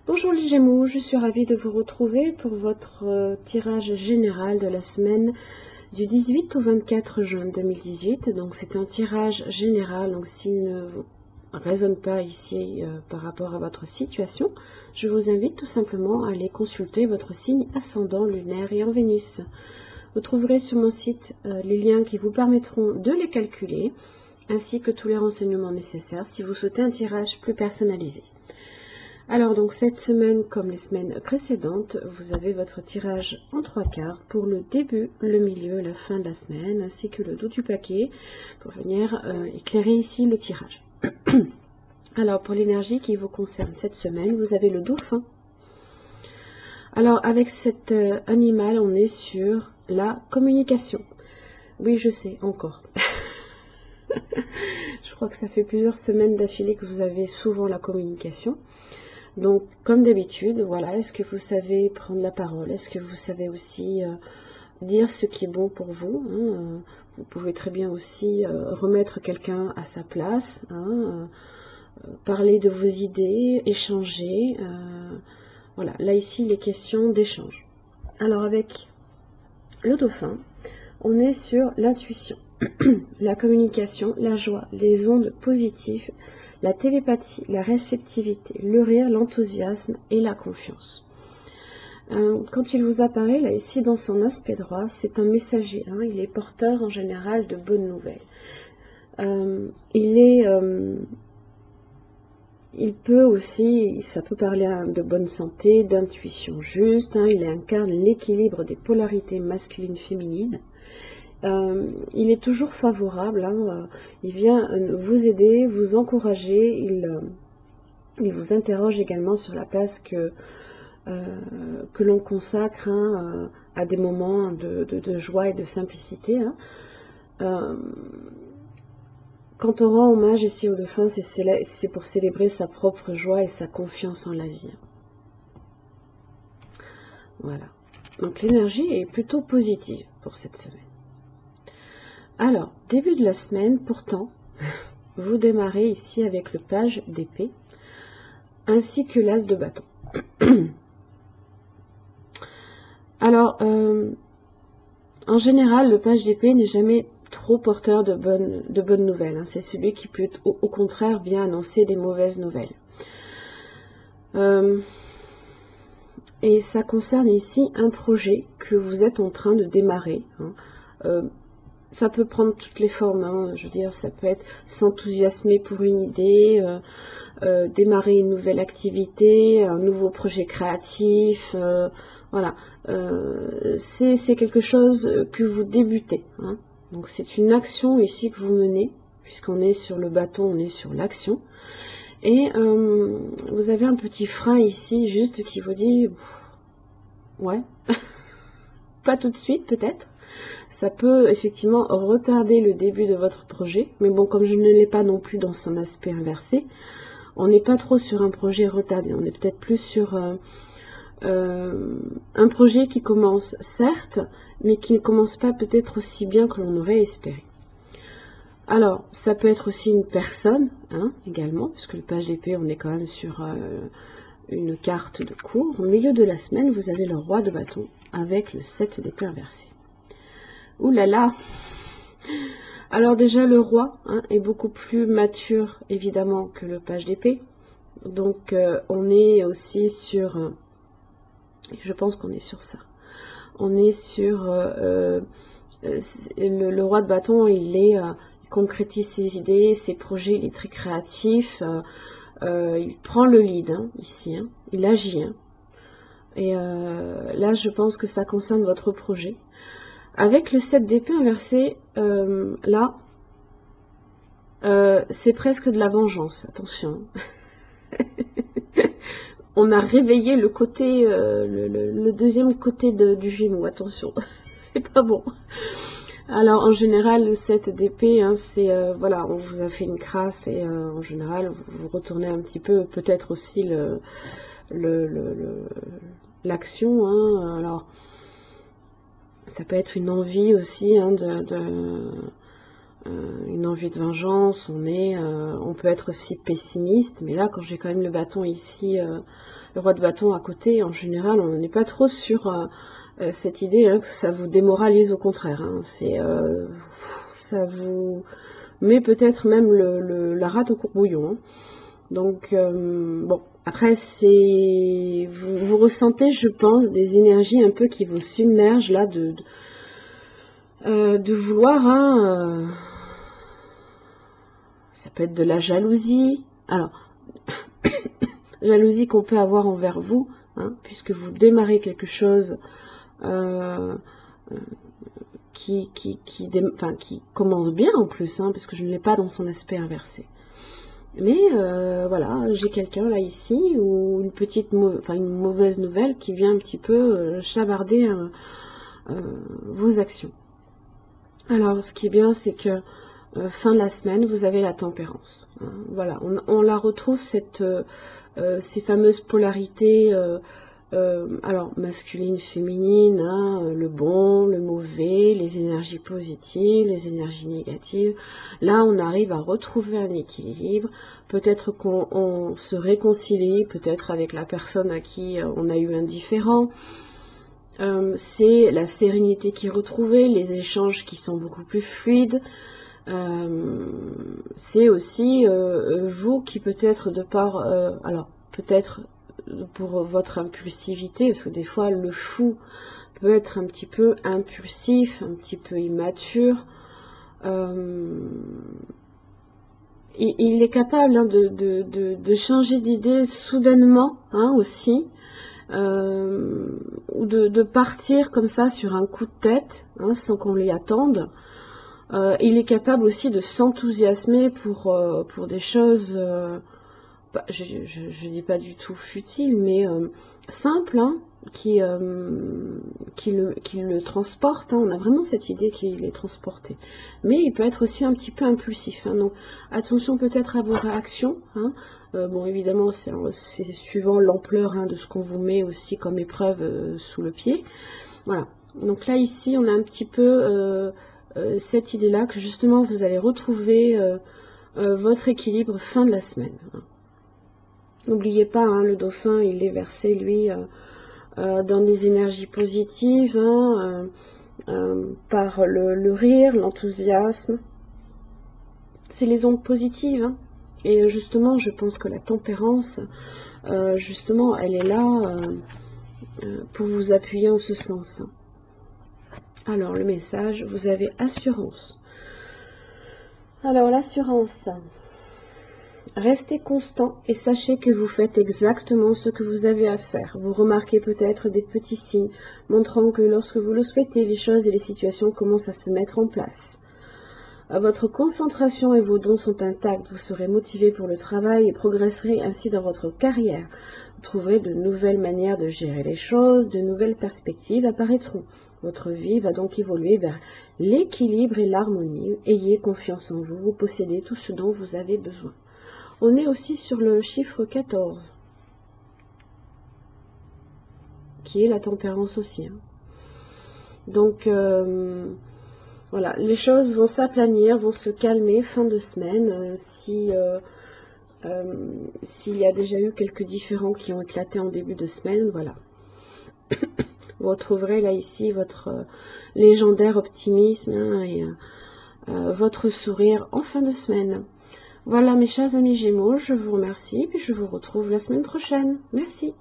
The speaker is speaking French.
Bonjour les Gémeaux, je suis ravie de vous retrouver pour votre tirage général de la semaine du 18 au 24 juin 2018. Donc c'est un tirage général, donc s'il ne résonne pas ici par rapport à votre situation, je vous invite tout simplement à aller consulter votre signe ascendant, lunaire et en Vénus. Vous trouverez sur mon site les liens qui vous permettront de les calculer, ainsi que tous les renseignements nécessaires si vous souhaitez un tirage plus personnalisé. Alors donc cette semaine, comme les semaines précédentes, vous avez votre tirage en 3 quarts pour le début, le milieu, la fin de la semaine, ainsi que le dos du paquet pour venir éclairer ici le tirage. Alors pour l'énergie qui vous concerne cette semaine, vous avez le dauphin. Alors avec cet animal, on est sur la communication. Oui, je sais, encore. Je crois que ça fait plusieurs semaines d'affilée que vous avez souvent la communication. Donc, comme d'habitude, voilà, est-ce que vous savez prendre la parole? Est-ce que vous savez aussi dire ce qui est bon pour vous, hein? Vous pouvez très bien aussi remettre quelqu'un à sa place, hein, parler de vos idées, échanger. Voilà, là ici, il est question d'échange. Alors, avec le dauphin, on est sur l'intuition, la communication, la joie, les ondes positives, la télépathie, la réceptivité, le rire, l'enthousiasme et la confiance. Quand il vous apparaît, là ici dans son aspect droit, c'est un messager, hein, il est porteur en général de bonnes nouvelles. Il peut aussi, ça peut parler de bonne santé, d'intuition juste, hein, il incarne l'équilibre des polarités masculines-féminines. Il est toujours favorable, hein, il vient vous aider, vous encourager, il vous interroge également sur la place que l'on consacre, hein, à des moments de joie et de simplicité. Hein. Quand on rend hommage ici au dauphin, c'est pour célébrer sa propre joie et sa confiance en la vie. Voilà. Donc l'énergie est plutôt positive pour cette semaine. Alors, début de la semaine, pourtant, vous démarrez ici avec le page d'épée, ainsi que l'as de bâton. Alors, en général, le page d'épée n'est jamais trop porteur de bonnes nouvelles. Hein. C'est celui qui peut, au contraire, vient annoncer des mauvaises nouvelles. Et ça concerne ici un projet que vous êtes en train de démarrer. Hein. Ça peut prendre toutes les formes, hein. Je veux dire, ça peut être s'enthousiasmer pour une idée, démarrer une nouvelle activité, un nouveau projet créatif, voilà. C'est quelque chose que vous débutez, hein. Donc c'est une action ici que vous menez, puisqu'on est sur le bâton, on est sur l'action. Et vous avez un petit frein ici, juste qui vous dit, ouais, pas tout de suite peut-être. Ça peut effectivement retarder le début de votre projet, mais bon, comme je ne l'ai pas non plus dans son aspect inversé, on n'est pas trop sur un projet retardé, on est peut-être plus sur un projet qui commence, certes, mais qui ne commence pas peut-être aussi bien que l'on aurait espéré. Alors, ça peut être aussi une personne, hein, également, puisque le page d'épée, on est quand même sur une carte de cours. Au milieu de la semaine, vous avez le roi de bâton avec le 7 d'épée inversé. Ouh là là! Alors déjà, le roi, hein, est beaucoup plus mature, évidemment, que le page d'épée. Donc, on est aussi sur... je pense qu'on est sur ça. On est sur... le roi de bâton, il concrétise ses idées, ses projets, il est très créatif. Il prend le lead, hein, ici. Hein, il agit. Hein. Et là, je pense que ça concerne votre projet. Avec le 7 d'épée inversé, là, c'est presque de la vengeance, attention. On a réveillé le côté, le deuxième côté du Gémeaux, attention, c'est pas bon. Alors en général, le 7 d'épée, hein, c'est, voilà, on vous a fait une crasse et en général, vous retournez un petit peu, peut-être aussi l'action, hein, alors... ça peut être une envie aussi, hein, une envie de vengeance, on peut être aussi pessimiste, mais là quand j'ai quand même le bâton ici, le roi de bâton à côté, en général on n'est pas trop sur cette idée que ça vous démoralise, au contraire, ça vous met peut-être même la rate au courbouillon. Donc bon, après vous ressentez, je pense, des énergies un peu qui vous submergent là, de vouloir, ça peut être de la jalousie. Alors, jalousie qu'on peut avoir envers vous, puisque vous démarrez quelque chose qui commence bien en plus, parce que je ne l'ai pas dans son aspect inversé. Mais voilà, j'ai quelqu'un là ici, ou une mauvaise nouvelle qui vient un petit peu chavarder vos actions. Alors, ce qui est bien, c'est que fin de la semaine, vous avez la tempérance. Voilà, on la retrouve, ces fameuses polarités, alors masculine, féminine, le bon, le mauvais, les énergies positives, les énergies négatives. Là, on arrive à retrouver un équilibre. Peut-être qu'on se réconcilie, peut-être avec la personne à qui on a eu un différend. C'est la sérénité qui est retrouvée, les échanges qui sont beaucoup plus fluides. C'est aussi vous qui peut-être alors peut-être pour votre impulsivité, parce que des fois le fou peut être un petit peu impulsif, un petit peu immature. Il est capable de changer d'idée soudainement, aussi, ou de partir comme ça sur un coup de tête, sans qu'on l'y attende. Il est capable aussi de s'enthousiasmer pour des choses, je dis pas du tout futiles, mais simples, qui le transportent. On a vraiment cette idée qu'il est transporté. Mais il peut être aussi un petit peu impulsif. Donc attention peut-être à vos réactions. Bon, évidemment, c'est suivant l'ampleur de ce qu'on vous met aussi comme épreuve sous le pied. Voilà. Donc là, ici, on a un petit peu cette idée-là que justement, vous allez retrouver votre équilibre fin de la semaine. N'oubliez pas, le dauphin, il est versé, lui, dans des énergies positives, par le rire, l'enthousiasme. C'est les ondes positives. Et justement, je pense que la tempérance, justement, elle est là pour vous appuyer en ce sens. Alors, le message, vous avez assurance. Alors, l'assurance. Restez constant et sachez que vous faites exactement ce que vous avez à faire. Vous remarquez peut-être des petits signes montrant que lorsque vous le souhaitez, les choses et les situations commencent à se mettre en place. Votre concentration et vos dons sont intacts. Vous serez motivé pour le travail et progresserez ainsi dans votre carrière. Vous trouverez de nouvelles manières de gérer les choses, de nouvelles perspectives apparaîtront. Votre vie va donc évoluer vers l'équilibre et l'harmonie. Ayez confiance en vous, vous possédez tout ce dont vous avez besoin. On est aussi sur le chiffre 14, qui est la tempérance aussi. Donc, voilà, les choses vont s'aplanir, vont se calmer fin de semaine. S'il y a déjà eu quelques différends qui ont éclaté en début de semaine, voilà. Vous retrouverez là ici votre légendaire optimisme et votre sourire en fin de semaine. Voilà mes chers amis Gémeaux, je vous remercie et je vous retrouve la semaine prochaine. Merci.